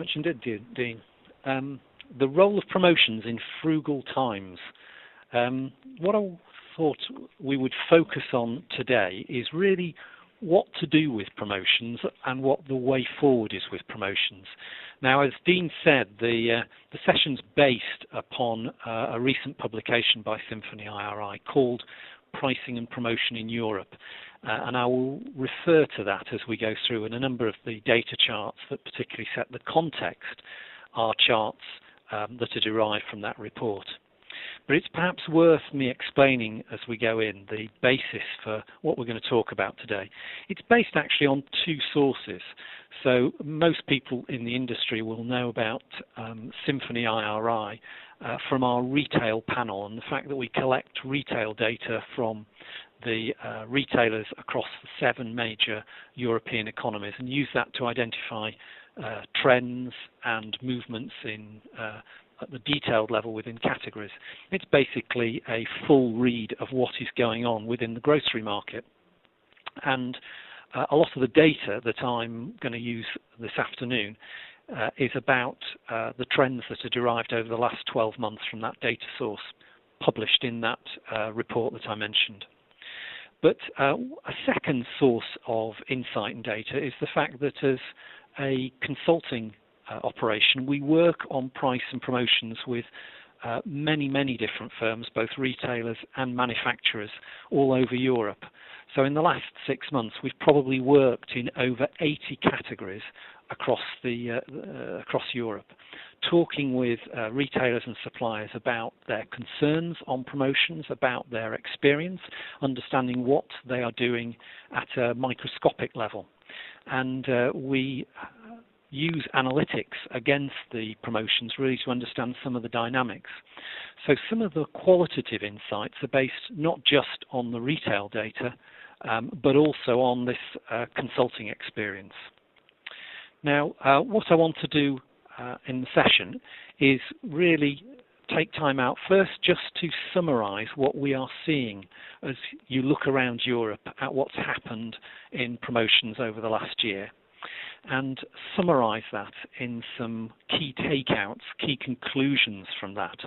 much indeed, Dean. The role of promotions in frugal times. What I thought we would focus on today is really what to do with promotions and what the way forward is with promotions. Now, as Dean said, the session's based upon a recent publication by SymphonyIRI called Pricing and Promotion in Europe. And I will refer to that as we go through, and a number of the data charts that particularly set the context are charts that are derived from that report. But it's perhaps worth me explaining as we go in the basis for what we're going to talk about today. It's based actually on two sources. So most people in the industry will know about SymphonyIRI from our retail panel, and the fact that we collect retail data from the retailers across the 7 major European economies and use that to identify trends and movements in at the detailed level within categories. It's basically a full read of what is going on within the grocery market. And a lot of the data that I'm going to use this afternoon is about the trends that are derived over the last 12 months from that data source published in that report that I mentioned. But a second source of insight and data is the fact that as a consulting operation, we work on price and promotions with many different firms, both retailers and manufacturers all over Europe. So in the last 6 months, we've probably worked in over 80 categories across Europe, talking with retailers and suppliers about their concerns on promotions, about their experience, understanding what they are doing at a microscopic level. And we use analytics against the promotions really to understand some of the dynamics. So some of the qualitative insights are based not just on the retail data, but also on this consulting experience. Now, what I want to do in the session is really take time out first just to summarize what we are seeing as you look around Europe at what's happened in promotions over the last year, and summarize that in some key takeouts, key conclusions from that.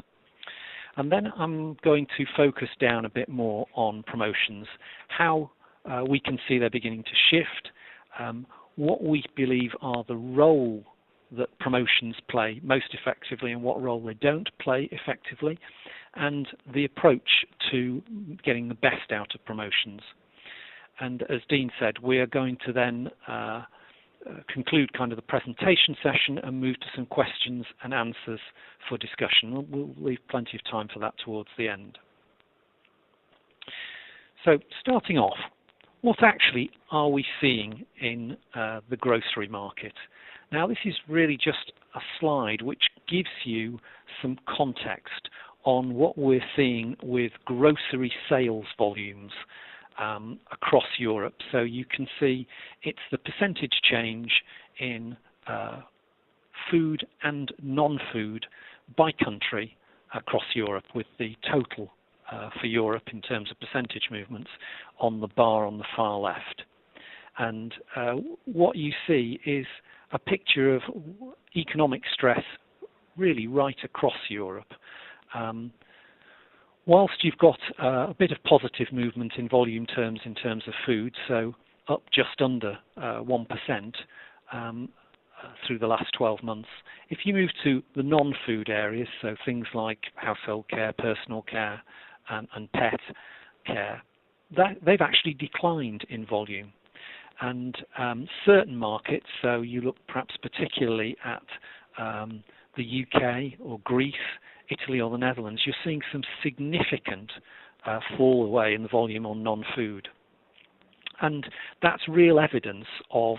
And then I'm going to focus down a bit more on promotions, how we can see they're beginning to shift, what we believe are the role that promotions play most effectively and what role they don't play effectively, and the approach to getting the best out of promotions. And as Dean said, we are going to then conclude kind of the presentation session and move to some questions and answers for discussion. We'll leave plenty of time for that towards the end. So starting off, what actually are we seeing in the grocery market? Now, this is really just a slide which gives you some context on what we're seeing with grocery sales volumes across Europe. So you can see it's the percentage change in food and non-food by country across Europe, with the total for Europe in terms of percentage movements on the bar on the far left. And what you see is a picture of economic stress really right across Europe. Whilst you've got a bit of positive movement in volume terms in terms of food, so up just under 1% through the last 12 months, if you move to the non-food areas, so things like household care, personal care, and pet care, they've actually declined in volume. And certain markets, so you look perhaps particularly at the UK or Greece, Italy or the Netherlands, you're seeing some significant fall away in the volume on non-food. And that's real evidence of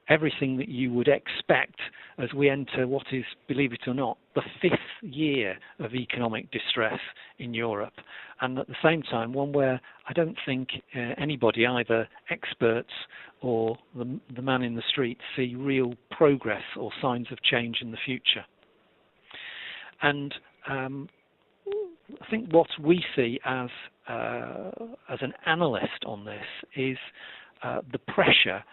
everything that you would expect as we enter what is, believe it or not, the 5th year of economic distress in Europe. And at the same time, one where I don't think anybody, either experts or the man in the street, see real progress or signs of change in the future. And I think what we see as an analyst on this is the pressure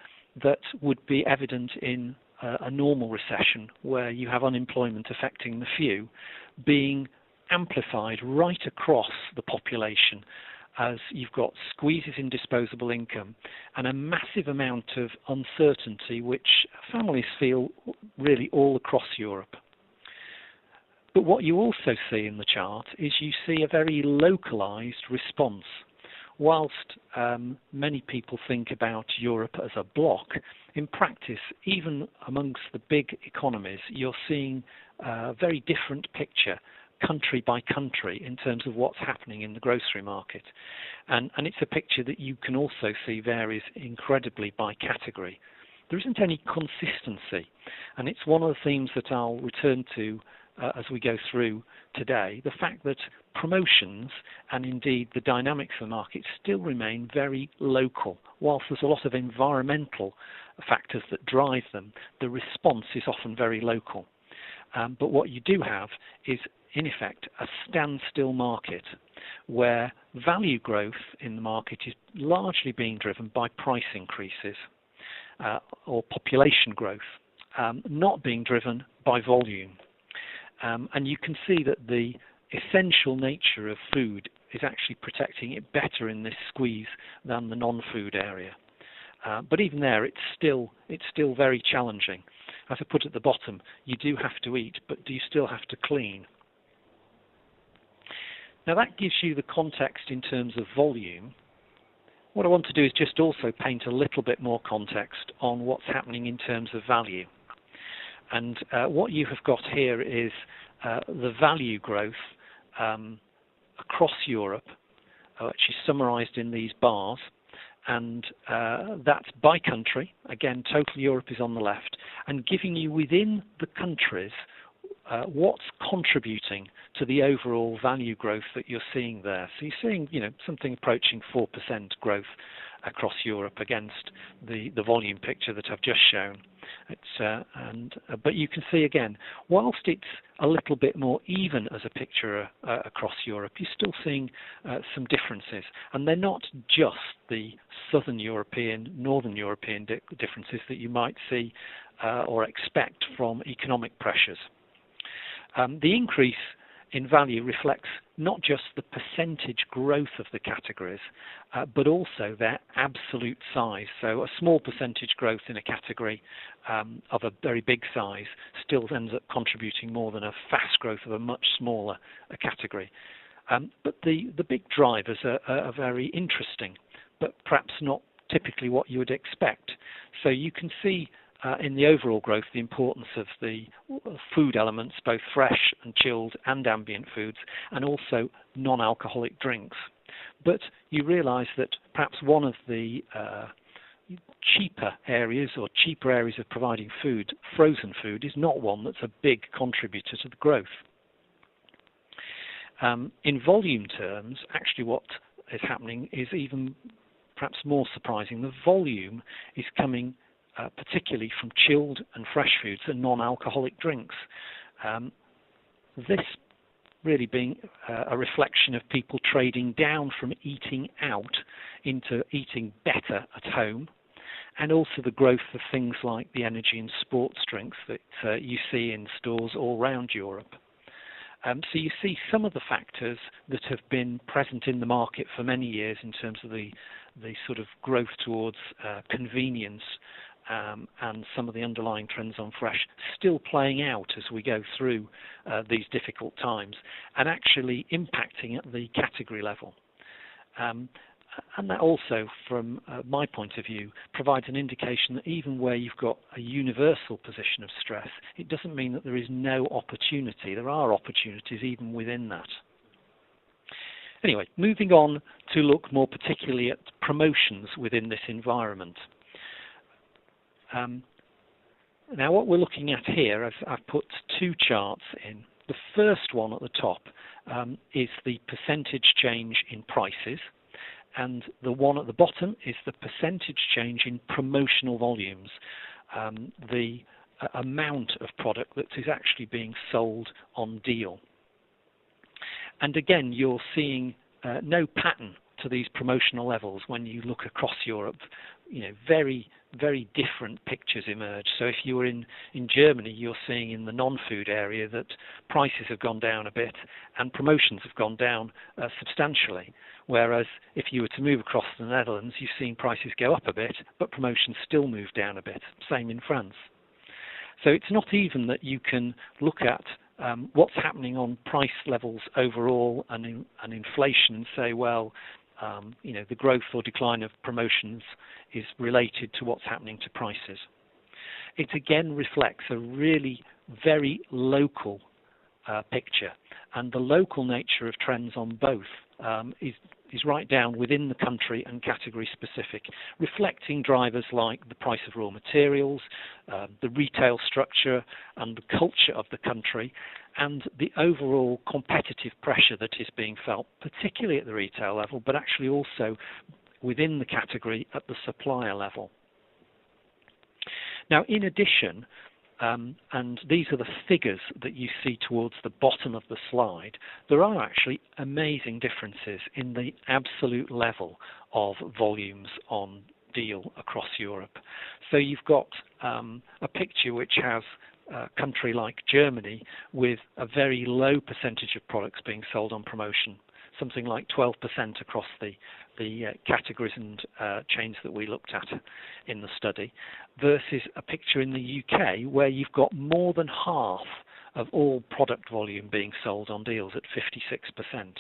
that would be evident in a normal recession where you have unemployment affecting the few being amplified right across the population, as you've got squeezes in disposable income and a massive amount of uncertainty which families feel really all across Europe. But what you also see in the chart is you see a very localized response. Whilst many people think about Europe as a bloc, in practice, even amongst the big economies, you're seeing a very different picture country by country in terms of what's happening in the grocery market. And it's a picture that you can also see varies incredibly by category. There isn't any consistency, and it's one of the themes that I'll return to as we go through today, the fact that promotions and indeed the dynamics of the market still remain very local. Whilst there's a lot of environmental factors that drive them, the response is often very local. But what you do have is, in effect, a standstill market where value growth in the market is largely being driven by price increases or population growth, not being driven by volume. And you can see that the essential nature of food is actually protecting it better in this squeeze than the non-food area. But even there, it's still very challenging. As I put at the bottom, you do have to eat, but do you still have to clean? Now that gives you the context in terms of volume. What I want to do is just also paint a little bit more context on what's happening in terms of value. And what you have got here is the value growth across Europe, which is summarized in these bars. And that's by country. Again, total Europe is on the left, and giving you within the countries what's contributing to the overall value growth that you're seeing there. So you're seeing, something approaching 4% growth across Europe against the volume picture that I've just shown. But you can see again, whilst it's a little bit more even as a picture across Europe, you're still seeing some differences, and they're not just the Southern European, Northern European differences that you might see or expect from economic pressures. The increase in value reflects not just the percentage growth of the categories, but also their absolute size. So a small percentage growth in a category of a very big size still ends up contributing more than a fast growth of a much smaller category. But the big drivers are very interesting, but perhaps not typically what you would expect. So you can see in the overall growth the importance of the food elements, both fresh and chilled and ambient foods, and also non-alcoholic drinks. But you realise that perhaps one of the cheaper areas of providing food, frozen food, is not one that's a big contributor to the growth. In volume terms, actually what is happening is even perhaps more surprising. The volume is coming particularly from chilled and fresh foods and non-alcoholic drinks. This really being a reflection of people trading down from eating out into eating better at home, and also the growth of things like the energy and sports drinks that you see in stores all around Europe. So you see some of the factors that have been present in the market for many years in terms of the sort of growth towards convenience and some of the underlying trends on fresh still playing out as we go through these difficult times, and actually impacting at the category level. And that also, from my point of view, provides an indication that even where you've got a universal position of stress, it doesn't mean that there is no opportunity. There are opportunities even within that. Anyway, moving on to look more particularly at promotions within this environment. Now what we're looking at here, I've put two charts in. The first one at the top is the percentage change in prices, and the one at the bottom is the percentage change in promotional volumes, the amount of product that is actually being sold on deal. And again, you're seeing no pattern to these promotional levels when you look across Europe. very, very different pictures emerge. So if you were in Germany, you're seeing in the non-food area that prices have gone down a bit and promotions have gone down substantially. Whereas if you were to move across the Netherlands, you've seen prices go up a bit, but promotions still move down a bit. Same in France. So it's not even that you can look at what's happening on price levels overall and inflation and say, well, the growth or decline of promotions is related to what's happening to prices. It again reflects a really very local picture, and the local nature of trends on both is right down within the country and category specific, reflecting drivers like the price of raw materials, the retail structure and the culture of the country, and the overall competitive pressure that is being felt, particularly at the retail level, but actually also within the category at the supplier level. Now, in addition, and these are the figures that you see towards the bottom of the slide, there are actually amazing differences in the absolute level of volumes on deal across Europe. So you've got a picture which has a country like Germany with a very low percentage of products being sold on promotion, something like 12% across the categories and chains that we looked at in the study, versus a picture in the UK where you've got more than half of all product volume being sold on deals at 56%.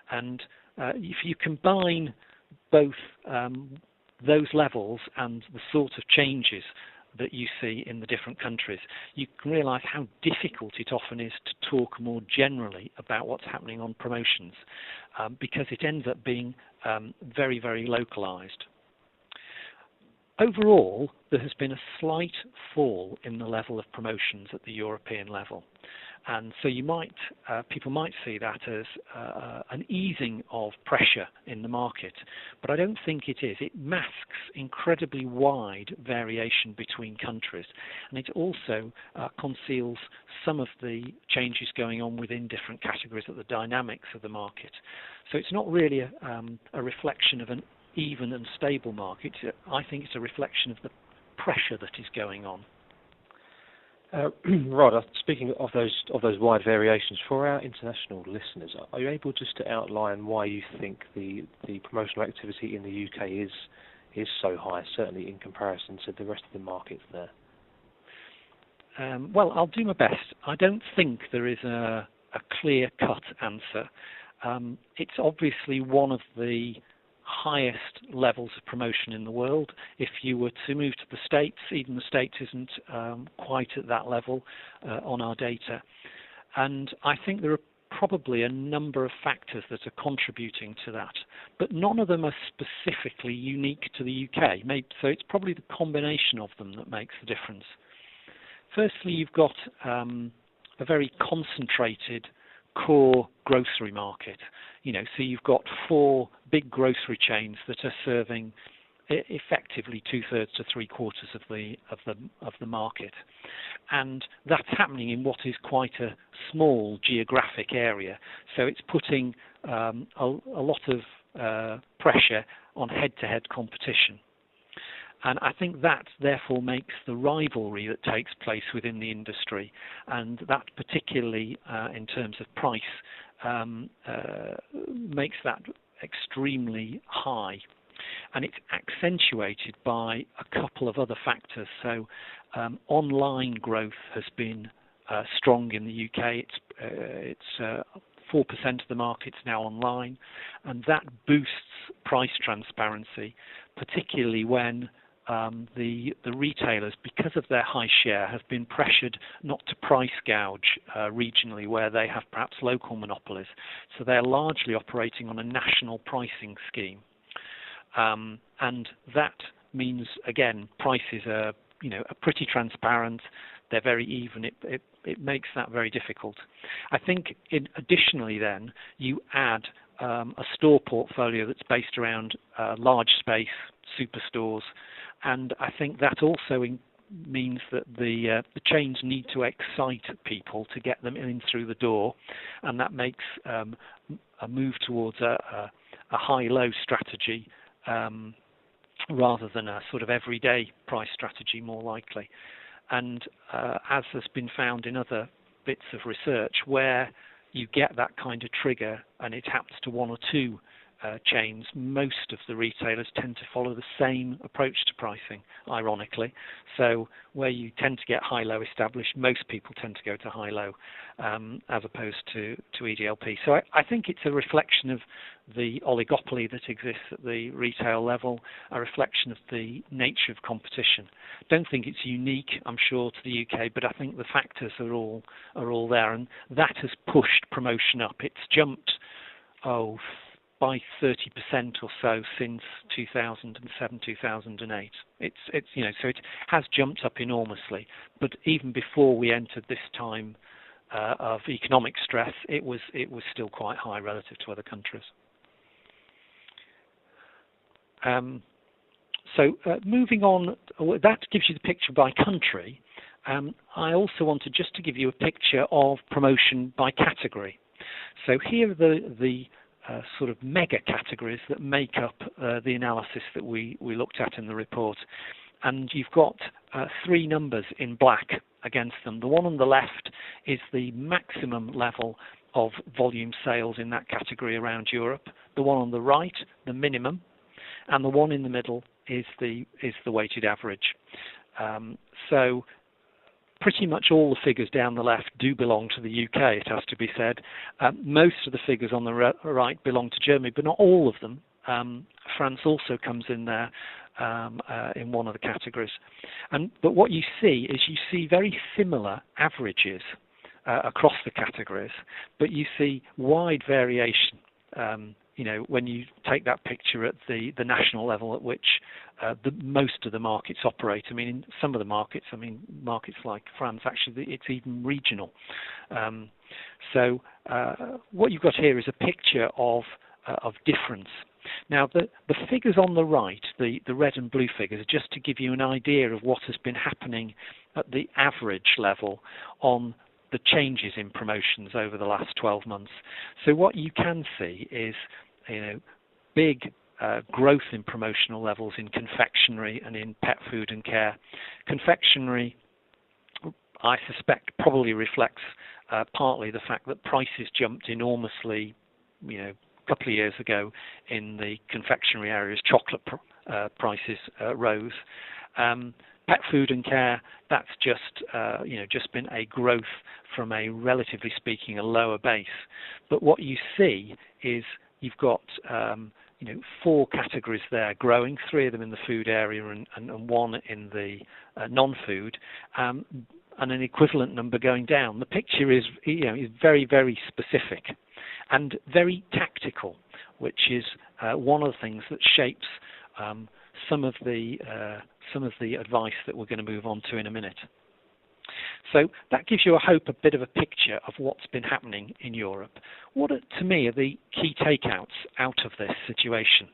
And if you combine both those levels and the sort of changes that you see in the different countries, you can realise how difficult it often is to talk more generally about what's happening on promotions, because it ends up being very, very localised. Overall, there has been a slight fall in the level of promotions at the European level. And so people might see that as an easing of pressure in the market, but I don't think it is. It masks incredibly wide variation between countries, and it also conceals some of the changes going on within different categories of the dynamics of the market. So it's not really a reflection of an even and stable market. I think it's a reflection of the pressure that is going on. Rod, speaking of those wide variations, for our international listeners, are you able just to outline why you think the promotional activity in the UK is so high, certainly in comparison to the rest of the markets there? Well, I'll do my best. I don't think there is a clear-cut answer. It's obviously one of the highest levels of promotion in the world. If you were to move to the States, even the States isn't quite at that level on our data. And I think there are probably a number of factors that are contributing to that, but none of them are specifically unique to the UK. So it's probably the combination of them that makes the difference. Firstly, you've got a very concentrated core grocery market. So you've got 4 big grocery chains that are serving effectively 2/3 to 3/4 of the market, and that's happening in what is quite a small geographic area. So it's putting a lot of pressure on head-to-head competition. And I think that therefore makes the rivalry that takes place within the industry, and that particularly in terms of price, makes that extremely high. And it's accentuated by a couple of other factors. So online growth has been strong in the UK. It's 4% of the market's now online, and that boosts price transparency, particularly when the retailers, because of their high share, have been pressured not to price gouge regionally where they have perhaps local monopolies. So they're largely operating on a national pricing scheme. And that means, again, prices are pretty transparent. They're very even. It makes that very difficult. I think additionally then you add a store portfolio that's based around large space superstores, and I think that also means that the chains need to excite people to get them in through the door, and that makes a move towards a high-low strategy rather than a sort of everyday price strategy, more likely. And as has been found in other bits of research, where you get that kind of trigger and it happens to one or two chains, most of the retailers tend to follow the same approach to pricing, ironically. So where you tend to get high-low established, most people tend to go to high-low as opposed to EDLP. So I think it's a reflection of the oligopoly that exists at the retail level, a reflection of the nature of competition. Don't think it's unique, I'm sure, to the UK, but I think the factors are all there, and that has pushed promotion up. It's jumped by 30% or so since 2007, 2008. It's so it has jumped up enormously. But even before we entered this time of economic stress, it was still quite high relative to other countries. Moving on, that gives you the picture by country. I also wanted just to give you a picture of promotion by category. So here are the sort of mega categories that make up the analysis that we looked at in the report. And you've got three numbers in black against them. The one on the left is the maximum level of volume sales in that category around Europe. The one on the right, the minimum, and the one in the middle is the weighted average. So pretty much all the figures down the left do belong to the UK, it has to be said. Most of the figures on the right belong to Germany, but not all of them. France also comes in there in one of the categories. But what you see is you see very similar averages across the categories, but you see wide variation. When you take that picture at the national level at which most of the markets operate. I mean, in some of the markets, markets like France, actually, it's even regional. So what you've got here is a picture of difference. Now, the figures on the right, the red and blue figures, are just to give you an idea of what has been happening at the average level on the changes in promotions over the last 12 months. So what you can see is, big growth in promotional levels in confectionery and in pet food and care. Confectionery, I suspect, probably reflects partly the fact that prices jumped enormously, a couple of years ago in the confectionery areas. Chocolate prices rose. Pet food and care, that's just been a growth from a, relatively speaking, a lower base. But what you see is you've got four categories there growing, three of them in the food area and one in the non-food, and an equivalent number going down. The picture is very, very specific and very tactical, which is one of the things that shapes some of the advice that we're going to move on to in a minute. So that gives you, I hope, a bit of a picture of what's been happening in Europe. What, to me, are the key takeouts out of this situation?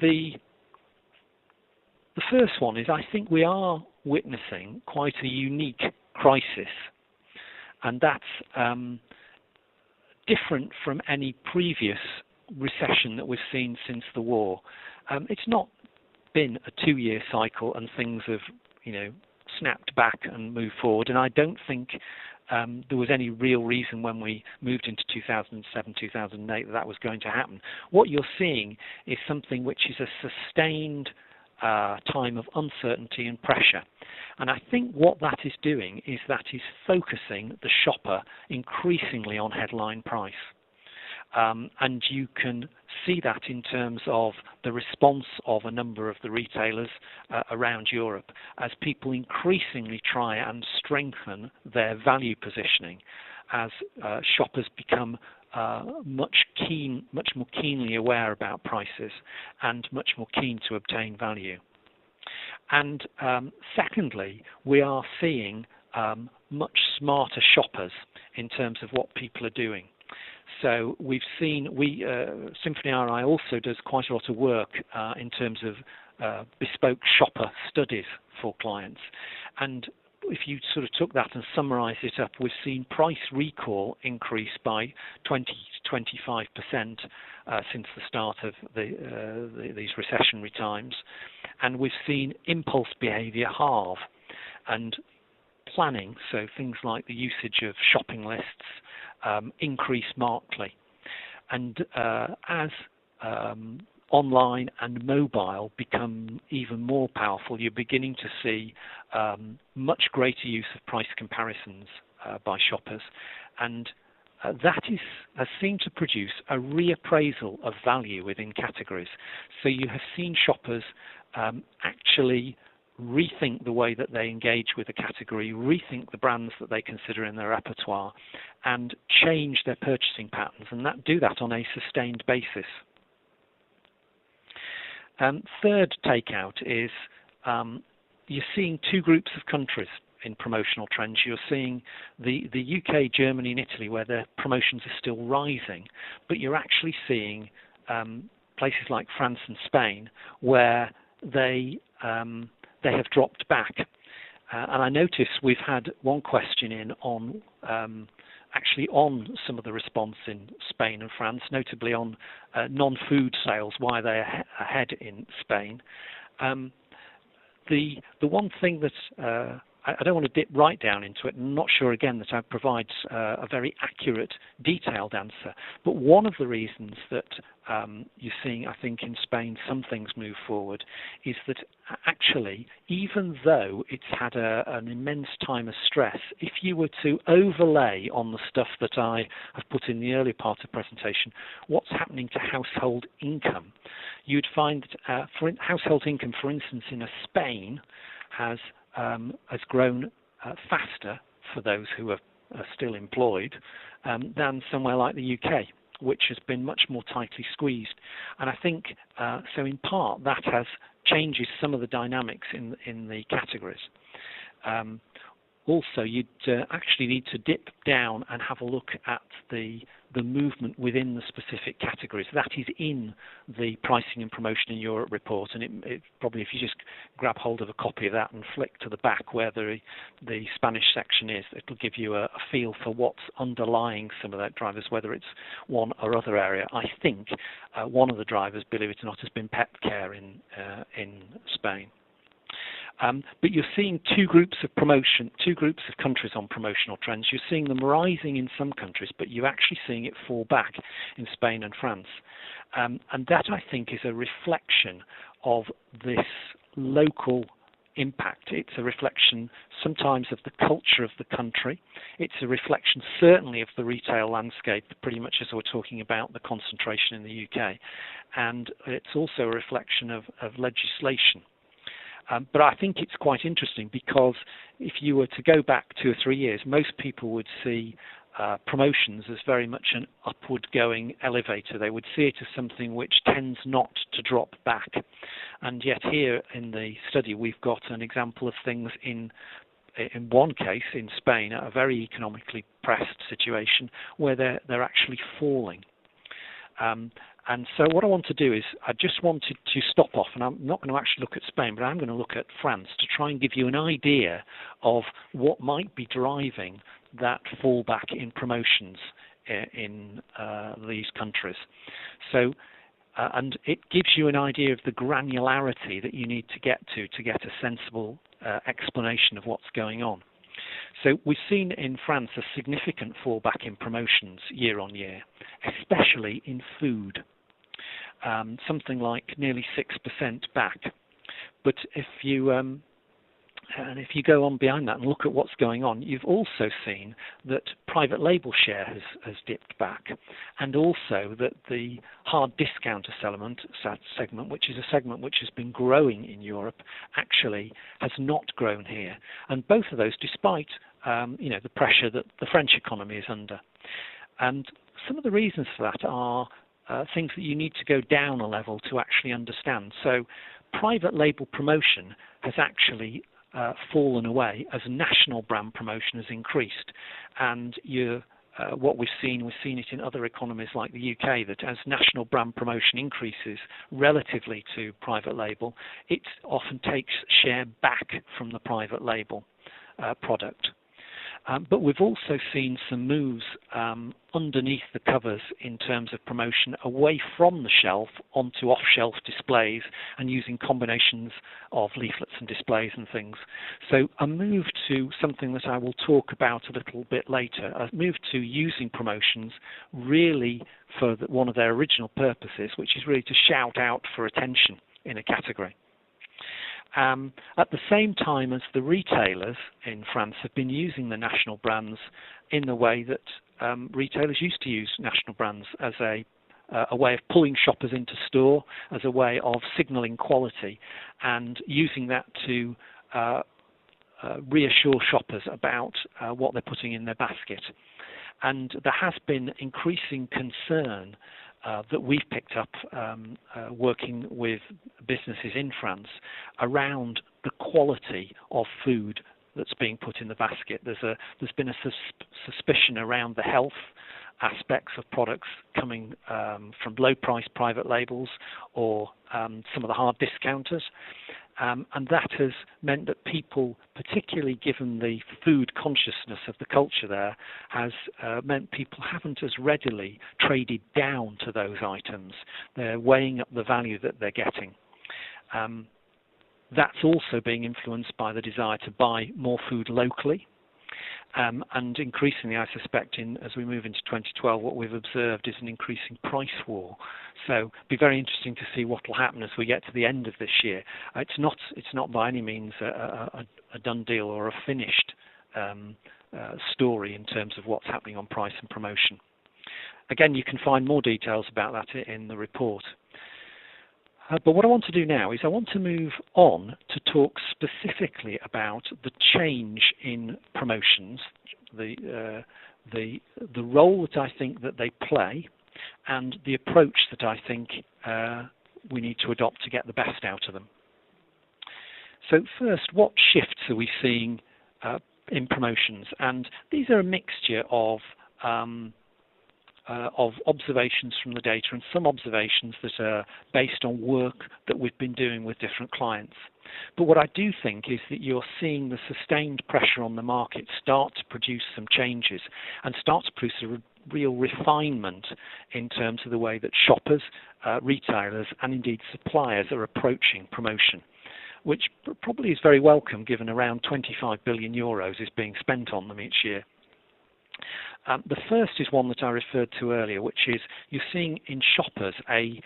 The first one is, I think we are witnessing quite a unique crisis, and that's different from any previous recession that we've seen since the war. It's not been a 2-year cycle and things have, snapped back and moved forward. And I don't think there was any real reason when we moved into 2007, 2008 that was going to happen. What you're seeing is something which is a sustained time of uncertainty and pressure. And I think what that is doing is that is focusing the shopper increasingly on headline price. And you can see that in terms of the response of a number of the retailers around Europe as people increasingly try and strengthen their value positioning as shoppers become much more keenly aware about prices and much more keen to obtain value. And secondly, we are seeing much smarter shoppers in terms of what people are doing. So we've seen, SymphonyIRI also does quite a lot of work in terms of bespoke shopper studies for clients. And if you sort of took that and summarised it up, we've seen price recall increase by 20 to 25% since the start of these recessionary times, and we've seen impulse behaviour halve, and planning, so things like the usage of shopping lists, increase markedly. And as online and mobile become even more powerful, you're beginning to see much greater use of price comparisons by shoppers, and that has seemed to produce a reappraisal of value within categories. So you have seen shoppers actually rethink the way that they engage with a category, rethink the brands that they consider in their repertoire, and change their purchasing patterns, and do that on a sustained basis. Third takeout is you're seeing two groups of countries in promotional trends. You're seeing the UK, Germany and Italy, where the promotions are still rising, but you're actually seeing places like France and Spain where they have dropped back. And I notice we've had one question in on actually on some of the response in Spain and France, notably on non-food sales, why they're ahead in Spain. The one thing that I don't want to dip right down into it, and I'm not sure again that I provide a very accurate, detailed answer, but one of the reasons that you're seeing, I think, in Spain some things move forward is that actually, even though it's had an immense time of stress, if you were to overlay on the stuff that I have put in the earlier part of the presentation, what's happening to household income, you'd find that household income, for instance, in Spain has grown faster for those who are still employed than somewhere like the UK, which has been much more tightly squeezed. And I think, so in part, that changes some of the dynamics in the categories. Also, you'd actually need to dip down and have a look at the movement within the specific categories. That is in the Pricing and Promotion in Europe report, and it probably, if you just grab hold of a copy of that and flick to the back where the Spanish section is, it'll give you a feel for what's underlying some of that drivers, whether it's one or other area. I think one of the drivers, believe it or not, has been pet care in Spain. But you're seeing two groups of countries on promotional trends. You're seeing them rising in some countries, but you're actually seeing it fall back in Spain and France. And that, I think, is a reflection of this local impact. It's a reflection sometimes of the culture of the country. It's a reflection certainly of the retail landscape, pretty much as we're talking about the concentration in the UK. And it's also a reflection of legislation. But I think it's quite interesting because if you were to go back 2 or 3 years, most people would see promotions as very much an upward-going elevator. They would see it as something which tends not to drop back. And yet here in the study, we've got an example of things in one case, in Spain, a very economically pressed situation, where they're actually falling. And so what I want to do is I just wanted to stop off, and I'm not going to actually look at Spain, but I'm going to look at France to try and give you an idea of what might be driving that fallback in promotions in these countries. So, and it gives you an idea of the granularity that you need to get a sensible explanation of what's going on. So we've seen in France a significant fallback in promotions year on year, especially in food, something like nearly 6% back. But if you go on behind that and look at what's going on, you've also seen that private label share has dipped back, and also that the hard discounter segment, which is a segment which has been growing in Europe, actually has not grown here. And both of those, despite the pressure that the French economy is under. And some of the reasons for that are things that you need to go down a level to actually understand. So private label promotion has actually fallen away as national brand promotion has increased. And what we've seen it in other economies like the UK, that as national brand promotion increases relatively to private label, it often takes share back from the private label. product. But we've also seen some moves underneath the covers in terms of promotion away from the shelf onto off-shelf displays and using combinations of leaflets and displays and things. So a move to something that I will talk about a little bit later, a move to using promotions really for one of their original purposes, which is really to shout out for attention in a category. At the same time as the retailers in France have been using the national brands in the way that retailers used to use national brands as a way of pulling shoppers into store, as a way of signalling quality, and using that to reassure shoppers about what they're putting in their basket. And there has been increasing concern that we've picked up working with businesses in France around the quality of food that's being put in the basket. There's been a suspicion around the health aspects of products coming from low-priced private labels or some of the hard discounters. And that has meant that people, particularly given the food consciousness of the culture there, has meant people haven't as readily traded down to those items. They're weighing up the value that they're getting. That's also being influenced by the desire to buy more food locally. And increasingly, I suspect, as we move into 2012, what we've observed is an increasing price war. So it'll be very interesting to see what will happen as we get to the end of this year. It's not by any means a done deal or a finished story in terms of what's happening on price and promotion. Again, you can find more details about that in the report. But what I want to do now is I want to move on to talk specifically about the change in promotions, the role that I think that they play, and the approach that I think we need to adopt to get the best out of them. So first, what shifts are we seeing in promotions? And these are a mixture of observations from the data and some observations that are based on work that we've been doing with different clients. But what I do think is that you're seeing the sustained pressure on the market start to produce some changes and start to produce a real refinement in terms of the way that shoppers, retailers and indeed suppliers are approaching promotion, which probably is very welcome given around 25 billion euros is being spent on them each year. The first is one that I referred to earlier, which is you're seeing in shoppers a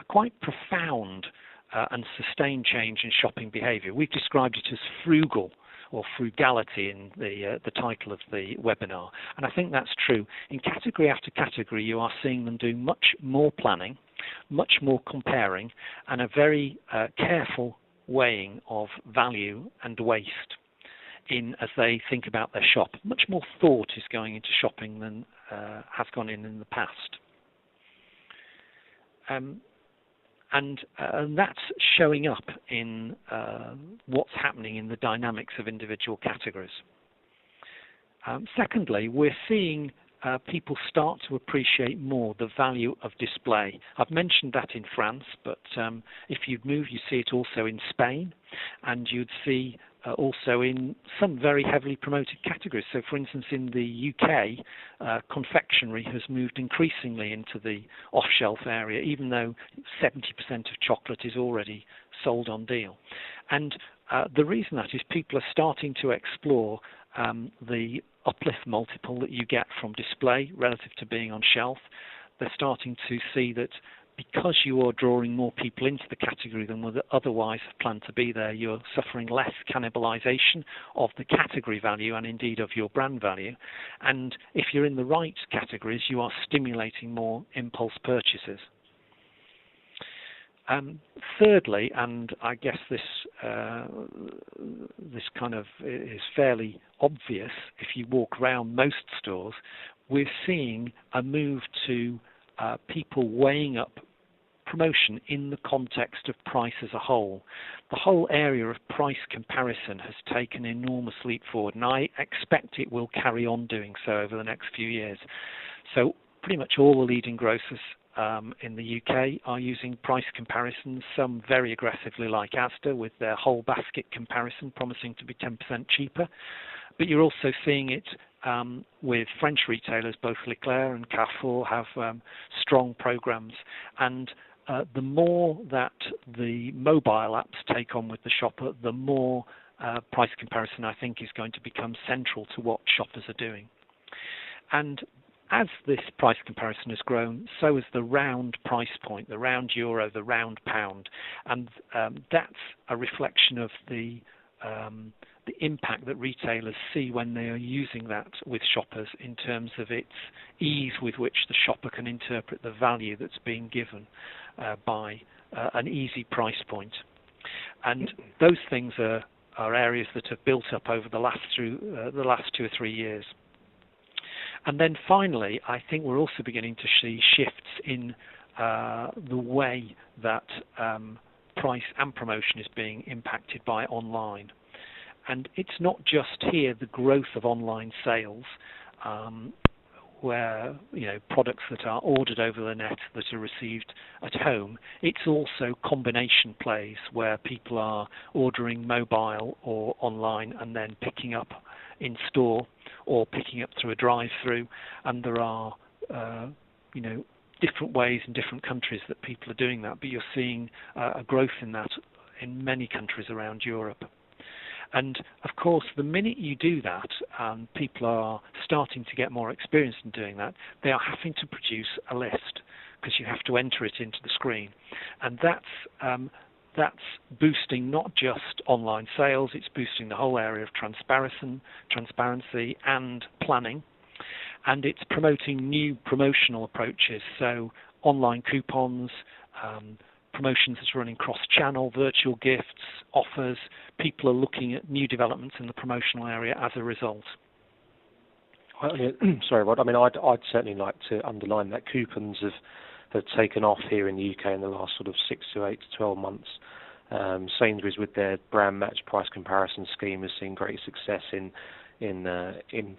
quite profound and sustained change in shopping behaviour. We've described it as frugal or frugality in the title of the webinar, and I think that's true. In category after category, you are seeing them do much more planning, much more comparing, and a very careful weighing of value and waste as they think about their shop. Much more thought is going into shopping than has gone in the past. And that's showing up in what's happening in the dynamics of individual categories. Secondly, we're seeing people start to appreciate more the value of display. I've mentioned that in France, but if you'd move, you see it also in Spain, and you'd see also in some very heavily promoted categories. So, for instance, in the UK, confectionery has moved increasingly into the off-shelf area, even though 70% of chocolate is already sold on deal. And the reason that is people are starting to explore the uplift multiple that you get from display relative to being on shelf. They're starting to see that because you are drawing more people into the category than would otherwise have planned to be there, you're suffering less cannibalization of the category value and indeed of your brand value. And if you're in the right categories, you are stimulating more impulse purchases. Thirdly, and I guess this kind of is fairly obvious if you walk around most stores, we're seeing a move to people weighing up promotion in the context of price as a whole. The whole area of price comparison has taken an enormous leap forward, and I expect it will carry on doing so over the next few years. So pretty much all the leading grocers in the UK are using price comparisons, some very aggressively like Asda with their whole basket comparison promising to be 10% cheaper. But you're also seeing it with French retailers, both Leclerc and Carrefour have strong programs. And the more that the mobile apps take on with the shopper, the more price comparison I think is going to become central to what shoppers are doing. And as this price comparison has grown, so has the round price point, the round euro, the round pound. And that's a reflection of the impact that retailers see when they are using that with shoppers in terms of its ease with which the shopper can interpret the value that's being given by an easy price point. And those things are areas that have built up over the last 2 or 3 years. And then finally, I think we're also beginning to see shifts in the way that price and promotion is being impacted by online. And it's not just here the growth of online sales, where products that are ordered over the net that are received at home. It's also combination plays where people are ordering mobile or online and then picking up in store or picking up through a drive-through. And there are different ways in different countries that people are doing that, but you're seeing a growth in that in many countries around Europe. And of course, the minute you do that, people are starting to get more experience in doing that, they are having to produce a list because you have to enter it into the screen. And that's boosting not just online sales, it's boosting the whole area of transparency and planning. And it's promoting new promotional approaches, so online coupons, promotions that are running cross-channel, virtual gifts, offers. People are looking at new developments in the promotional area as a result. Sorry, Rod. I mean, I'd certainly like to underline that coupons have taken off here in the UK in the last sort of 6 to 8 to 12 months. Sainsbury's with their brand match price comparison scheme has seen great success in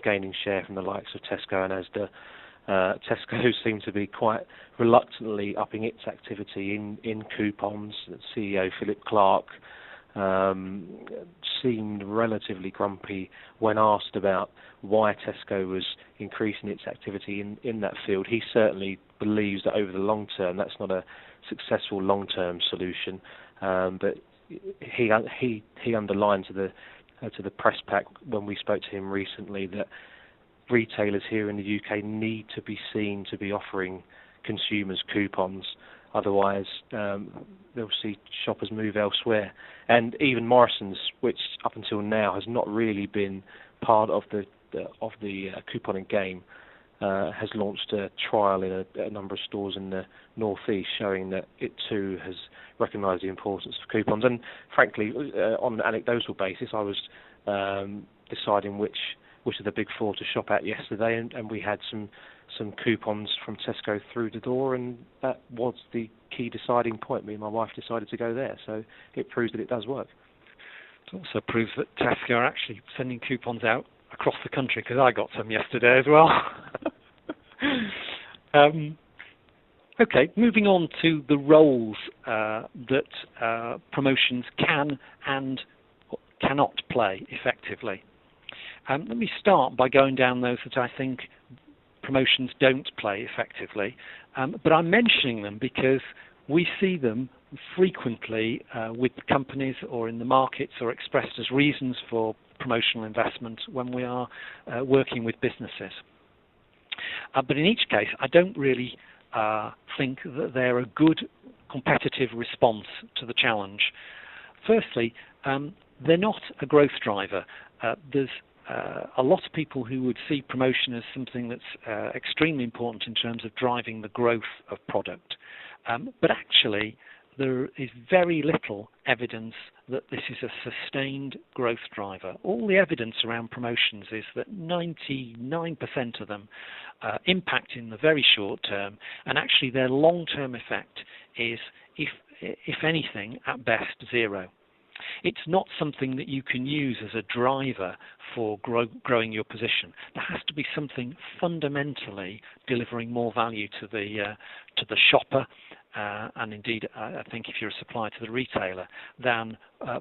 gaining share from the likes of Tesco and Asda. Tesco seems to be quite reluctantly upping its activity in coupons. The CEO Philip Clark seemed relatively grumpy when asked about why Tesco was increasing its activity in that field. He certainly believes that over the long term that's not a successful long-term solution, but he underlined to the press pack when we spoke to him recently that retailers here in the UK need to be seen to be offering consumers coupons. Otherwise, they'll see shoppers move elsewhere. And even Morrison's, which up until now has not really been part of the couponing game, has launched a trial in a number of stores in the North East, showing that it too has recognised the importance of coupons. And frankly, on an anecdotal basis, I was deciding which of the big four to shop at yesterday, and we had some coupons from Tesco through the door, and that was the key deciding point. Me and my wife decided to go there, so it proves that it does work. It also proves that Tesco are actually sending coupons out across the country, because I got some yesterday as well. Okay, moving on to the roles that promotions can and cannot play effectively. Let me start by going down those that I think promotions don't play effectively, but I'm mentioning them because we see them frequently with companies or in the markets or expressed as reasons for promotional investment when we are working with businesses. But in each case, I don't really think that they're a good competitive response to the challenge. Firstly, they're not a growth driver. There's a lot of people who would see promotion as something that's extremely important in terms of driving the growth of product. But actually, there is very little evidence that this is a sustained growth driver. All the evidence around promotions is that 99% of them impact in the very short term, and actually their long-term effect is, if anything, at best zero. It's not something that you can use as a driver for growing your position. There has to be something fundamentally delivering more value to the shopper, and indeed, I think if you're a supplier to the retailer, than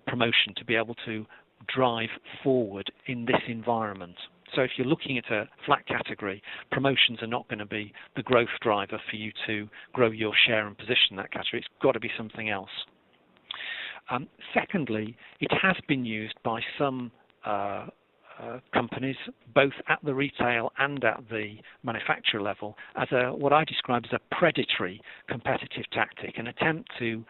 promotion to be able to drive forward in this environment. So if you're looking at a flat category, promotions are not going to be the growth driver for you to grow your share and position in that category. It's got to be something else. Secondly, it has been used by some companies, both at the retail and at the manufacturer level, as what I describe as a predatory competitive tactic, an attempt to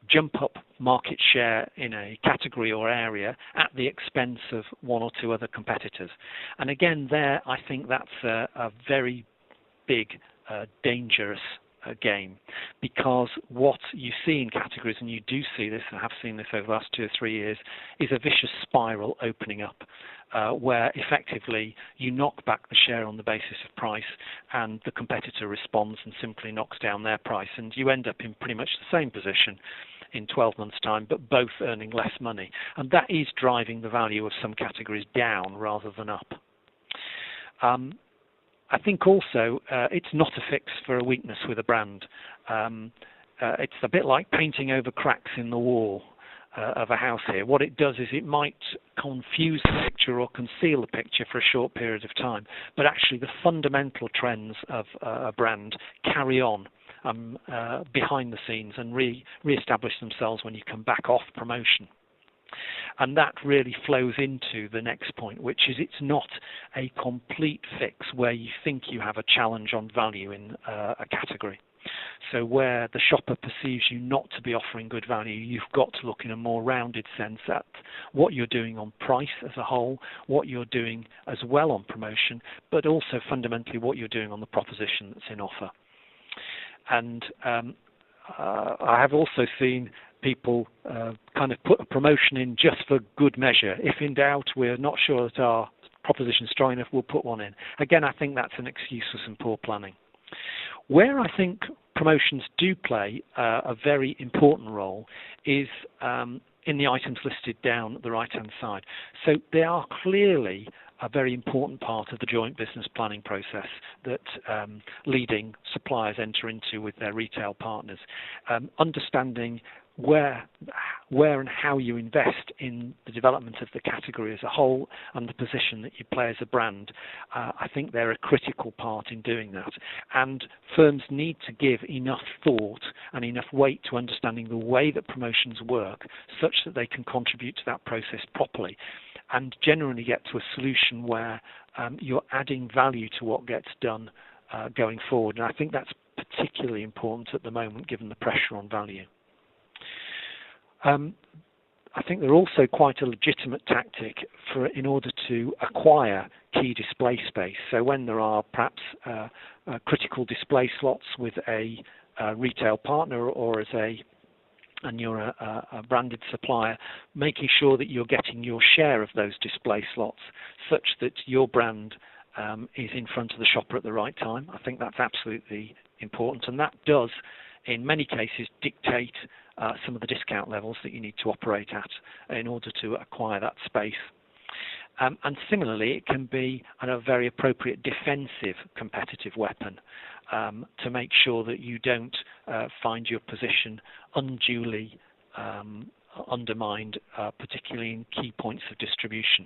jump up market share in a category or area at the expense of one or two other competitors. And again, there I think that's a very big, dangerous game, because what you see in categories, and you do see this, and have seen this over the last 2 or 3 years, is a vicious spiral opening up, where effectively you knock back the share on the basis of price, and the competitor responds and simply knocks down their price, and you end up in pretty much the same position in 12 months' time, but both earning less money. And that is driving the value of some categories down rather than up. I think also it's not a fix for a weakness with a brand. It's a bit like painting over cracks in the wall of a house here. What it does is it might confuse the picture or conceal the picture for a short period of time, but actually the fundamental trends of a brand carry on behind the scenes and re-establish themselves when you come back off promotion. And that really flows into the next point, which is it's not a complete fix where you think you have a challenge on value in a category. So where the shopper perceives you not to be offering good value, you've got to look in a more rounded sense at what you're doing on price as a whole, what you're doing as well on promotion, but also fundamentally what you're doing on the proposition that's in offer. And I have also seen people kind of put a promotion in just for good measure. If in doubt, we're not sure that our proposition is strong enough, we'll put one in. Again, I think that's an excuse for some poor planning. Where I think promotions do play a very important role is in the items listed down at the right-hand side. So they are clearly a very important part of the joint business planning process that leading suppliers enter into with their retail partners. Understanding where and how you invest in the development of the category as a whole and the position that you play as a brand, I think they're a critical part in doing that. And firms need to give enough thought and enough weight to understanding the way that promotions work such that they can contribute to that process properly and generally get to a solution where you're adding value to what gets done going forward. And I think that's particularly important at the moment given the pressure on value. I think they're also quite a legitimate tactic in order to acquire key display space. So when there are perhaps critical display slots with a retail partner or and you're a branded supplier, making sure that you're getting your share of those display slots such that your brand is in front of the shopper at the right time. I think that's absolutely important, and that does in many cases dictate some of the discount levels that you need to operate at in order to acquire that space. And similarly, it can be a very appropriate defensive competitive weapon to make sure that you don't find your position unduly undermined, particularly in key points of distribution.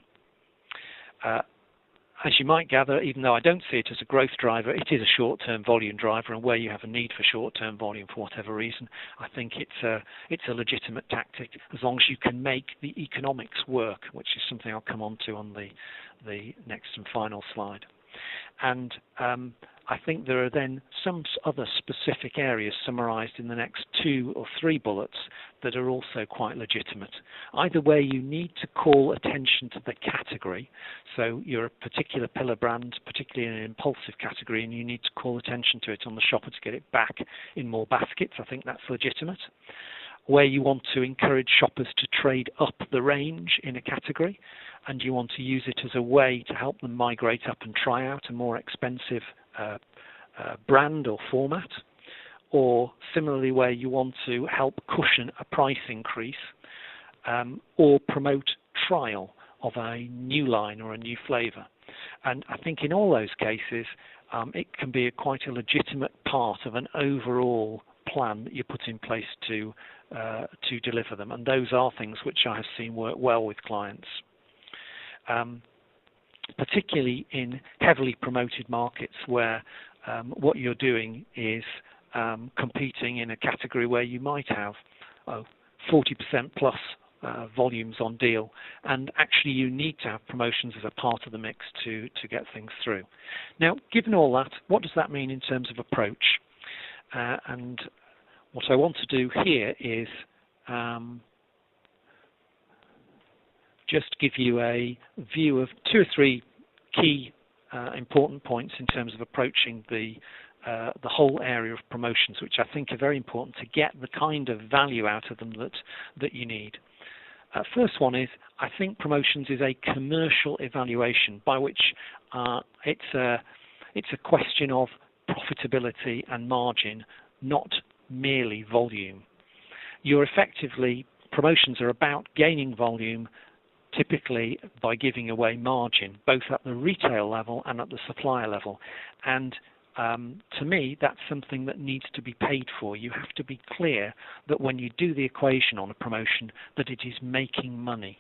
As you might gather, even though I don't see it as a growth driver, it is a short-term volume driver, and where you have a need for short-term volume for whatever reason, I think it's a legitimate tactic as long as you can make the economics work, which is something I'll come on to on the next and final slide. And I think there are then some other specific areas summarised in the next 2 or 3 bullets that are also quite legitimate. Either way, you need to call attention to the category. So you're a particular pillar brand, particularly in an impulsive category, and you need to call attention to it on the shopper to get it back in more baskets. I think that's legitimate. Where you want to encourage shoppers to trade up the range in a category, and you want to use it as a way to help them migrate up and try out a more expensive brand or format, or similarly where you want to help cushion a price increase or promote trial of a new line or a new flavour. And I think in all those cases, it can be quite a legitimate part of an overall plan that you put in place to deliver them. And those are things which I have seen work well with clients, particularly in heavily promoted markets where what you're doing is competing in a category where you might have 40% plus volumes on deal, and actually you need to have promotions as a part of the mix to get things through. Now, given all that, what does that mean in terms of approach? And what I want to do here is just give you a view of 2 or 3 key important points in terms of approaching the whole area of promotions, which I think are very important to get the kind of value out of them that you need. First one is, I think promotions is a commercial evaluation, by which it's a question of profitability and margin, not merely volume. Promotions are about gaining volume, typically by giving away margin, both at the retail level and at the supplier level. And to me, that's something that needs to be paid for. You have to be clear that when you do the equation on a promotion, that it is making money.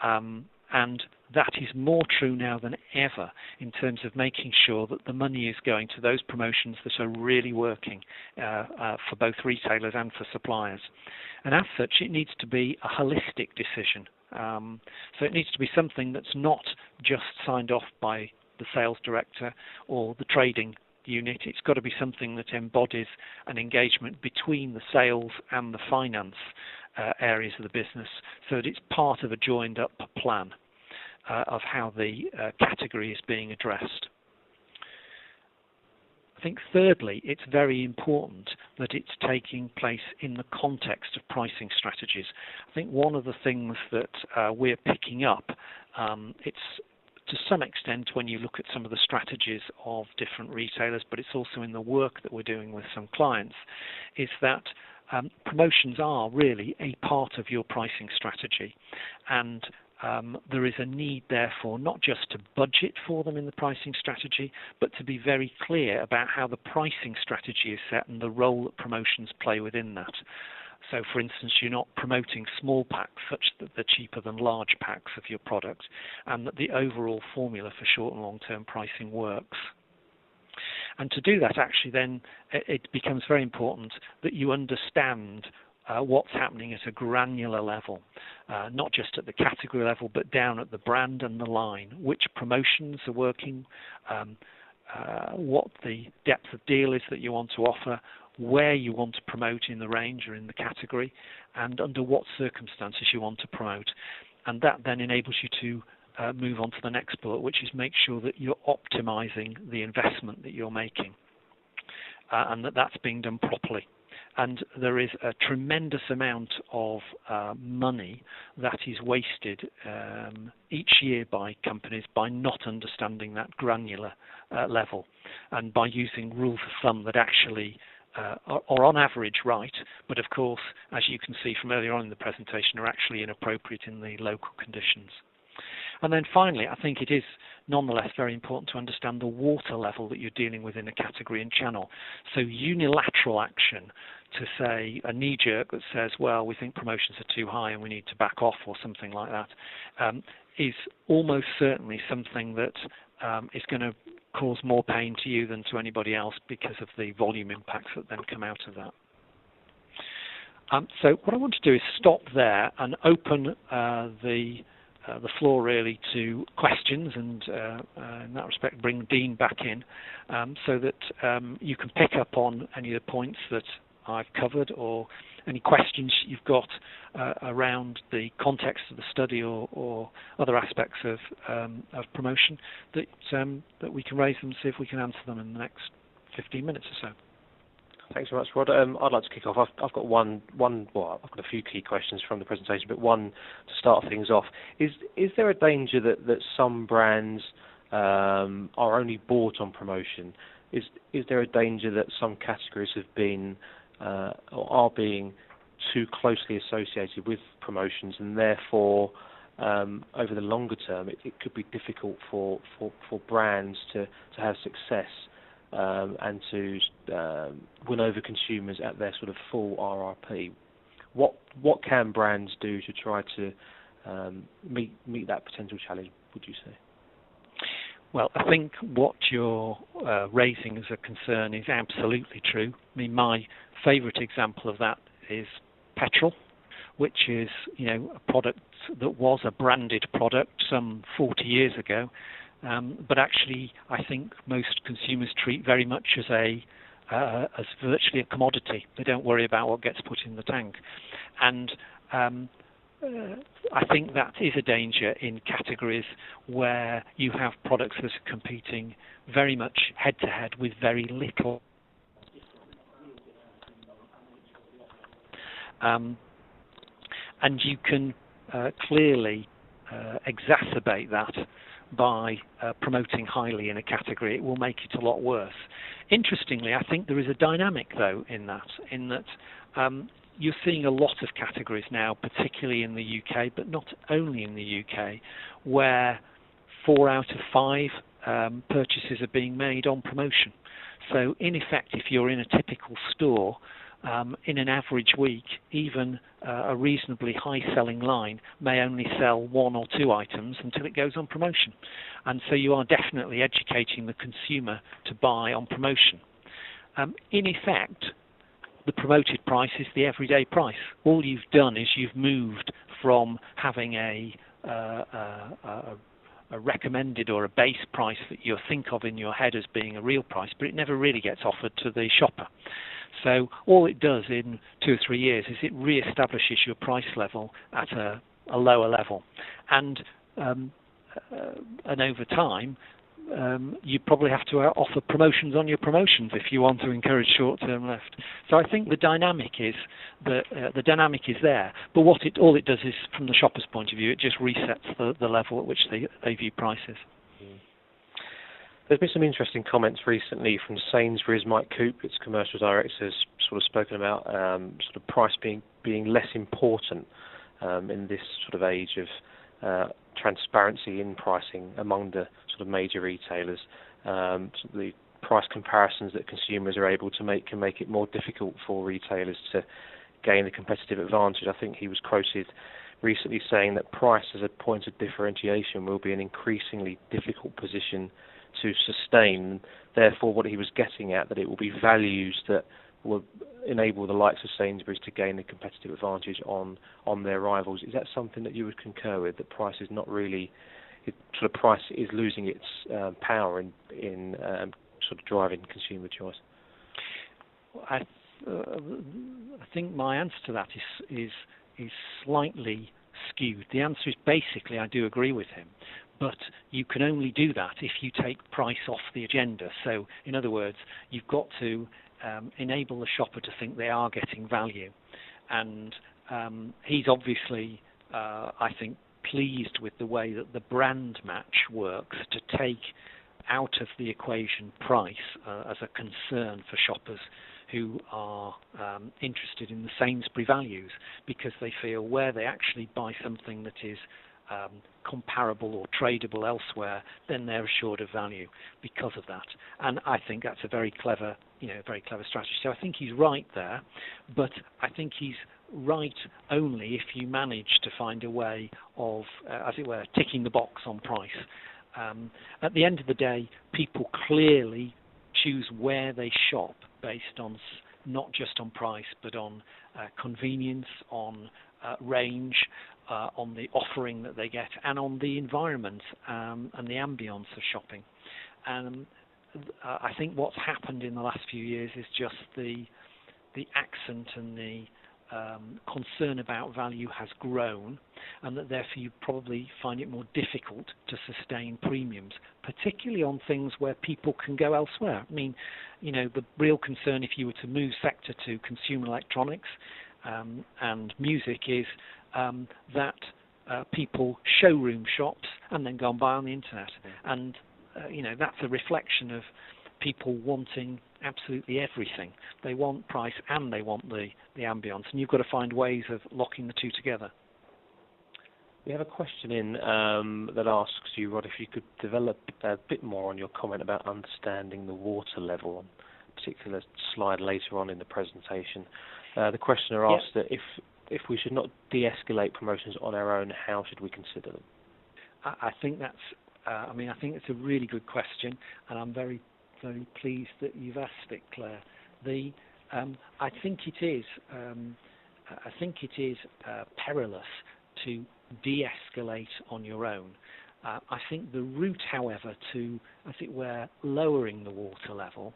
And that is more true now than ever in terms of making sure that the money is going to those promotions that are really working for both retailers and for suppliers. And as such, it needs to be a holistic decision. So it needs to be something that's not just signed off by the sales director or the trading unit. It's got to be something that embodies an engagement between the sales and the finance areas of the business, so that it's part of a joined up plan of how the category is being addressed. I think thirdly, it's very important that it's taking place in the context of pricing strategies. I think one of the things that we're picking up, it's to some extent when you look at some of the strategies of different retailers, but it's also in the work that we're doing with some clients, is that promotions are really a part of your pricing strategy. And there is a need, therefore, not just to budget for them in the pricing strategy, but to be very clear about how the pricing strategy is set and the role that promotions play within that. So, for instance, you're not promoting small packs such that they're cheaper than large packs of your product, and that the overall formula for short and long-term pricing works. And to do that, actually, then it becomes very important that you understand what's happening at a granular level, not just at the category level, but down at the brand and the line, which promotions are working, what the depth of deal is that you want to offer, where you want to promote in the range or in the category, and under what circumstances you want to promote. And that then enables you to move on to the next bullet, which is make sure that you're optimizing the investment that you're making, and that that's being done properly. And there is a tremendous amount of money that is wasted each year by companies by not understanding that granular level, and by using rules of thumb that actually are on average right, but of course, as you can see from earlier on in the presentation, are actually inappropriate in the local conditions. And then finally, I think it is nonetheless very important to understand the water level that you're dealing with in a category and channel. So unilateral action to say, a knee-jerk that says, well, we think promotions are too high and we need to back off or something like that, is almost certainly something that is going to cause more pain to you than to anybody else because of the volume impacts that then come out of that. So what I want to do is stop there and open the floor really to questions, and in that respect bring Dean back in so that you can pick up on any of the points that I've covered, or any questions you've got around the context of the study or other aspects of promotion, that we can raise them and see if we can answer them in the next 15 minutes or so. Thanks very much, Rod. I'd like to kick off. I've got one. Well, I've got a few key questions from the presentation, but one to start things off. Is there a danger that some brands are only bought on promotion? Is there a danger that some categories have been or are being too closely associated with promotions, and therefore over the longer term it could be difficult for brands to have success and to win over consumers at their sort of full RRP. What can brands do to try to meet that potential challenge, would you say? Well, I think what you're raising as a concern is absolutely true. I mean, my favourite example of that is petrol, which is, a product that was a branded product some 40 years ago, but actually I think most consumers treat very much as virtually a commodity. They don't worry about what gets put in the tank, and I think that is a danger in categories where you have products that are competing very much head-to-head with very little. And you can clearly exacerbate that by promoting highly in a category. It will make it a lot worse. Interestingly, I think there is a dynamic, though, in that you're seeing a lot of categories now, particularly in the UK, but not only in the UK, where 4 out of 5 purchases are being made on promotion. So, in effect, if you're in a typical store, in an average week, even a reasonably high-selling line may only sell 1 or 2 items until it goes on promotion. And so you are definitely educating the consumer to buy on promotion. In effect, the promoted price is the everyday price. All you've done is you've moved from having a recommended or a base price that you think of in your head as being a real price, but it never really gets offered to the shopper. So all it does in 2 or 3 years is it re-establishes your price level at a lower level, and over time you probably have to offer promotions on your promotions if you want to encourage short-term lift. So I think the dynamic is there, but all it does is, from the shopper's point of view, it just resets the level at which they view prices. There's been some interesting comments recently from Sainsbury's. Mike Coop, its commercial director, has sort of spoken about sort of price being less important in this sort of age of transparency in pricing among the sort of major retailers. The price comparisons that consumers are able to make can make it more difficult for retailers to gain a competitive advantage. I think he was quoted recently saying that price as a point of differentiation will be an increasingly difficult position to sustain. Therefore, what he was getting at, that it will be values that will enable the likes of Sainsbury's to gain a competitive advantage on their rivals. Is that something that you would concur with, that price is not really, price is losing its power in sort of driving consumer choice? I think my answer to that is slightly skewed. The answer is basically I do agree with him, but you can only do that if you take price off the agenda. So, in other words, you've got to enable the shopper to think they are getting value. And he's obviously, I think, pleased with the way that the brand match works to take out of the equation price as a concern for shoppers who are interested in the Sainsbury values, because they feel where they actually buy something that is comparable or tradable elsewhere, then they're assured of value because of that. And I think that's a very clever strategy. So I think he's right there, but I think he's right only if you manage to find a way of, as it were, ticking the box on price. At the end of the day, people clearly choose where they shop based on not just on price, but on convenience, on range, on the offering that they get, and on the environment and the ambience of shopping. And I think what's happened in the last few years is just the accent and the concern about value has grown, and that therefore you probably find it more difficult to sustain premiums, particularly on things where people can go elsewhere. I mean, the real concern if you were to move sector to consumer electronics and music is that people showroom shops and then go and buy on the internet. And that's a reflection of people wanting absolutely everything. They want price and they want the ambience, and you've got to find ways of locking the two together. We have a question in that asks you, Rod, if you could develop a bit more on your comment about understanding the water level on a particular slide later on in the presentation. The questioner asks that if we should not de-escalate promotions on our own, how should we consider them? I think that's, I think it's a really good question, and I'm very, very pleased that you've asked it, Claire. I think it is perilous to de-escalate on your own. I think the route, however, to, as it were, lowering the water level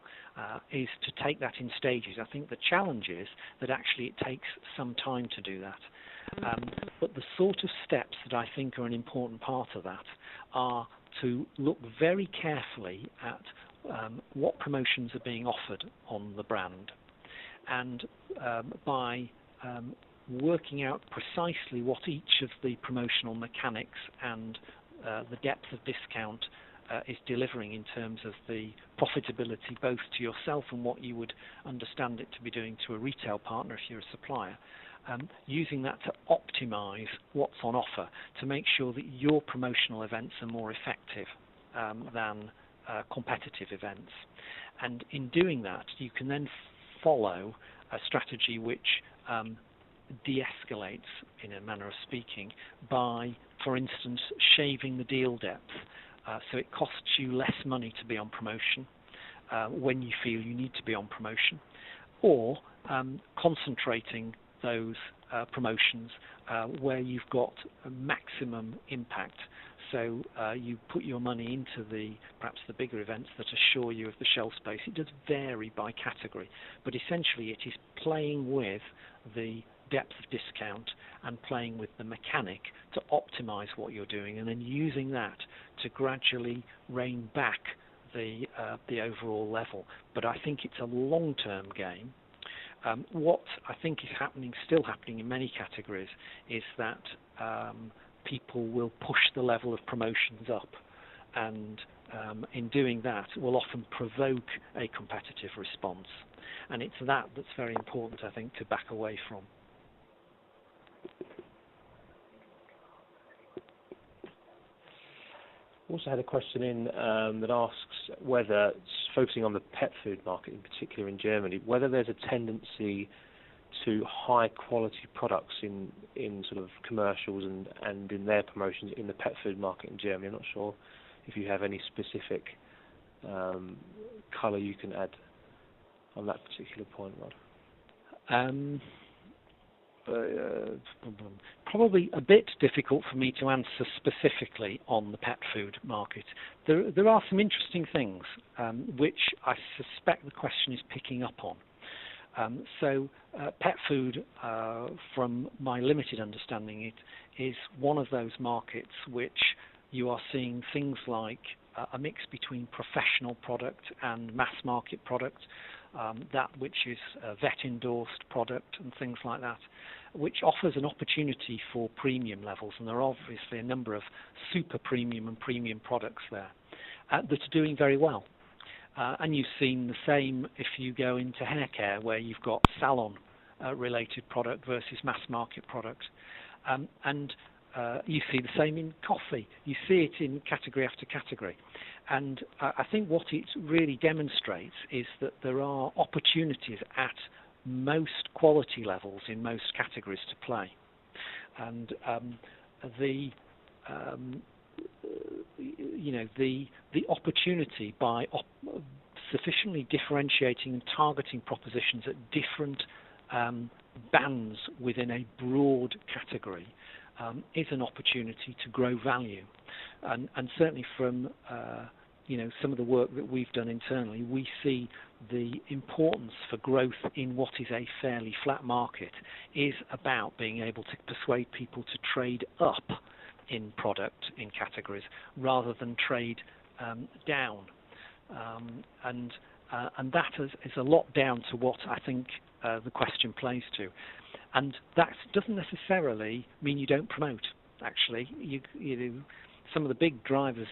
is to take that in stages. I think the challenge is that actually it takes some time to do that. But the sort of steps that I think are an important part of that are to look very carefully at what promotions are being offered on the brand, and by working out precisely what each of the promotional mechanics and the depth of discount is delivering in terms of the profitability both to yourself and what you would understand it to be doing to a retail partner if you're a supplier, using that to optimize what's on offer to make sure that your promotional events are more effective than competitive events. And in doing that, you can then follow a strategy which de-escalates, in a manner of speaking, by, for instance, shaving the deal depth. So it costs you less money to be on promotion when you feel you need to be on promotion, or concentrating those promotions where you've got a maximum impact. So you put your money into perhaps the bigger events that assure you of the shelf space. It does vary by category, but essentially it is playing with the depth of discount and playing with the mechanic to optimize what you're doing, and then using that to gradually rein back the overall level. But I think it's a long-term game. What I think is still happening in many categories, is that people will push the level of promotions up, and in doing that will often provoke a competitive response, and it's that's very important, I think, to back away from. Also had a question in that asks whether, focusing on the pet food market in particular in Germany, whether there's a tendency to high quality products in sort of commercials and in their promotions in the pet food market in Germany. I'm not sure if you have any specific colour you can add on that particular point, Rod. Probably a bit difficult for me to answer specifically on the pet food market. There are some interesting things which I suspect the question is picking up on. So pet food, from my limited understanding, it is one of those markets which you are seeing things like a mix between professional product and mass market product, that which is vet endorsed product and things like that, which offers an opportunity for premium levels, and there are obviously a number of super premium and premium products there that are doing very well. And you've seen the same if you go into hair care, where you've got salon related product versus mass market product, and you see the same in coffee. You see it in category after category, and I think what it really demonstrates is that there are opportunities at most quality levels in most categories to play, and the opportunity by sufficiently differentiating and targeting propositions at different bands within a broad category is an opportunity to grow value, and certainly from some of the work that we've done internally, we see the importance for growth in what is a fairly flat market is about being able to persuade people to trade up in product in categories rather than trade down, and that is a lot down to what I think the question plays to, and that doesn't necessarily mean you don't promote. Actually, some of the big drivers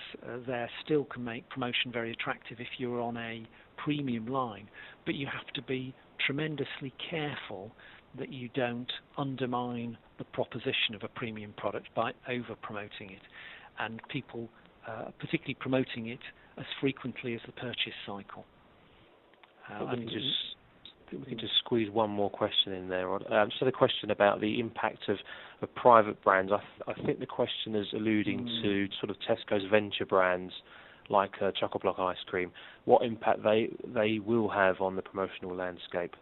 there still can make promotion very attractive if you're on a premium line, but you have to be tremendously careful that you don't undermine the proposition of a premium product by over-promoting it, and people particularly promoting it as frequently as the purchase cycle. We can just squeeze one more question in there. So the question about the impact of private brands, I think the question is alluding to sort of Tesco's venture brands like Choco-Block ice cream, what impact they will have on the promotional landscape.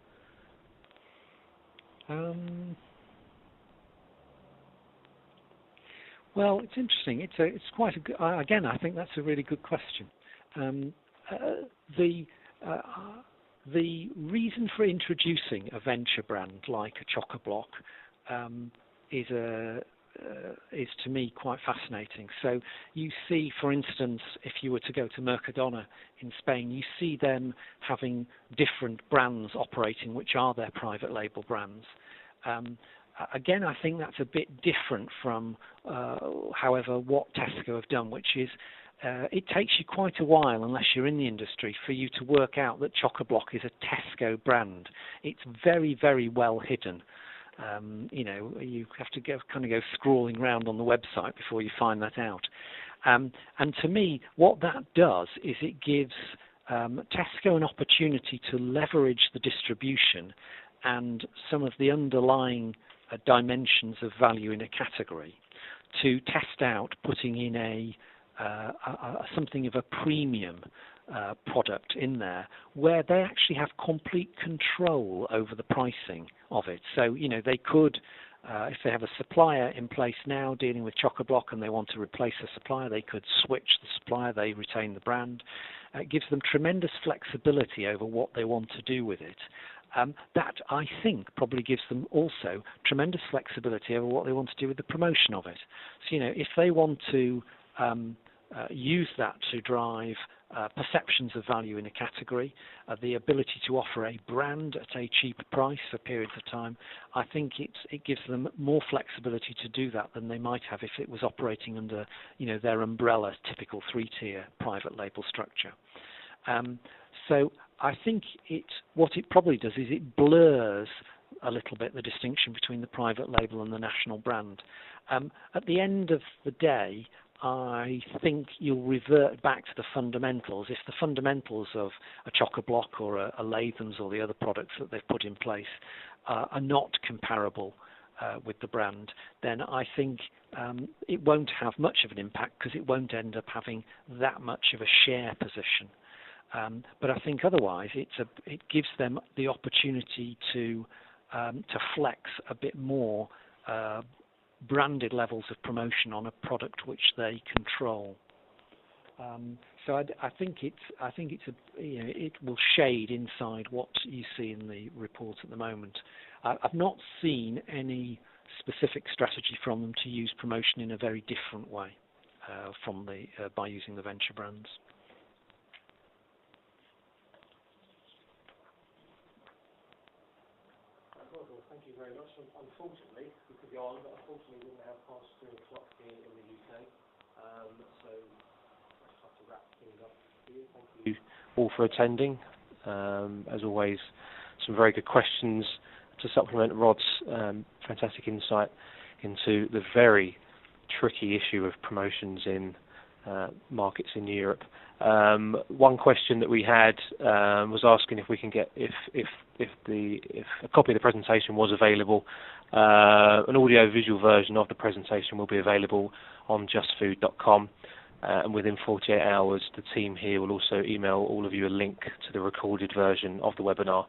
Well, it's interesting. It's quite a good, again, I think that's a really good question. The reason for introducing a venture brand like a Choco-Block is to me quite fascinating. So you see, for instance, if you were to go to Mercadona in Spain, you see them having different brands operating, which are their private label brands. Again, I think that's a bit different from, however, what Tesco have done, which is it takes you quite a while, unless you're in the industry, for you to work out that Choco-Block is a Tesco brand. It's very, very well hidden. You have to go scrolling around on the website before you find that out. And to me, what that does is it gives Tesco an opportunity to leverage the distribution and some of the underlying dimensions of value in a category to test out putting in something of a premium product in there, where they actually have complete control over the pricing of it. So, they could, if they have a supplier in place now dealing with Choco-Block and they want to replace a supplier, they could switch the supplier, they retain the brand. It gives them tremendous flexibility over what they want to do with it. That, I think, probably gives them also tremendous flexibility over what they want to do with the promotion of it. So, if they want to use that to drive perceptions of value in a category, the ability to offer a brand at a cheaper price for periods of time, I think it gives them more flexibility to do that than they might have if it was operating under, their umbrella typical three-tier private label structure. So I think what it probably does is it blurs a little bit the distinction between the private label and the national brand. At the end of the day, I think you'll revert back to the fundamentals. If the fundamentals of a Choco-Block or a Latham's or the other products that they've put in place are not comparable with the brand, then I think it won't have much of an impact because it won't end up having that much of a share position. But I think otherwise it gives them the opportunity to flex a bit more branded levels of promotion on a product which they control. So I think it will shade inside what you see in the report at the moment. I've not seen any specific strategy from them to use promotion in a very different way by using the venture brands. Thank you very much. Unfortunately, we could go on, but unfortunately we're now past 3 o'clock here in the UK. So I just have to wrap things up here. Thank you all for attending. As always, some very good questions to supplement Rod's fantastic insight into the very tricky issue of promotions in markets in Europe. One question that we had was asking if we can get if a copy of the presentation was available. An audio-visual version of the presentation will be available on justfood.com, and within 48 hours, the team here will also email all of you a link to the recorded version of the webinar,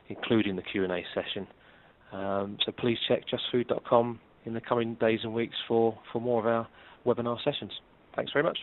including the Q&A session. So please check justfood.com in the coming days and weeks for more of our webinar sessions. Thanks very much.